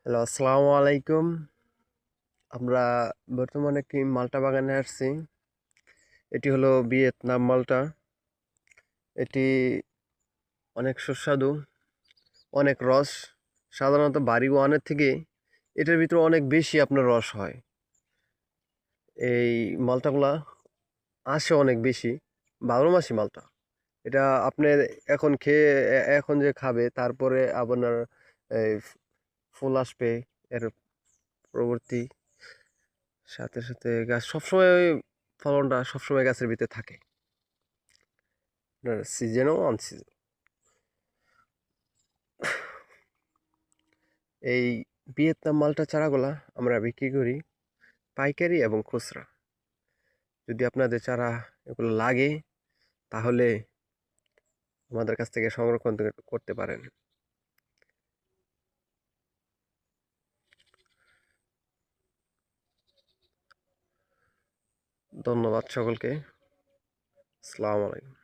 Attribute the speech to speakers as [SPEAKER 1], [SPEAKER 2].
[SPEAKER 1] Hello, আসসালামু আলাইকুম। আমরা বর্তমানে একটি মাল্টা বাগানে আসছি। এটি হলো ভিয়েতনাম মাল্টা। এটি অনেক সুস্বাদু, অনেক রস। সাধারণত বাড়ি ওয়ানের থেকে এটার ভিতরে অনেক বেশি আপনার রস হয়। এই মাল্টাগুলা আসে অনেক বেশি, 12 মাসি মাল্টা। এটা আপনার এখন খেয়ে এখন যে খাবে তারপরে আপনার এই ফুল আসবে এর পরবর্তী সাথে সাথে গাছ সবসময় ফলনটা সবসময় গাছের ভিতরে থাকে, সিজনও অন সিজন। এই ভিয়েতনাম মালটা চারাগুলা আমরা বিক্রি করি পাইকারি এবং খুচরা। যদি আপনাদের চারা এগুলো লাগে তাহলে আমাদের কাছ থেকে সংরক্ষণ করতে পারেন। ধন্যবাদ সকলকে। আসসালামু আলাইকুম।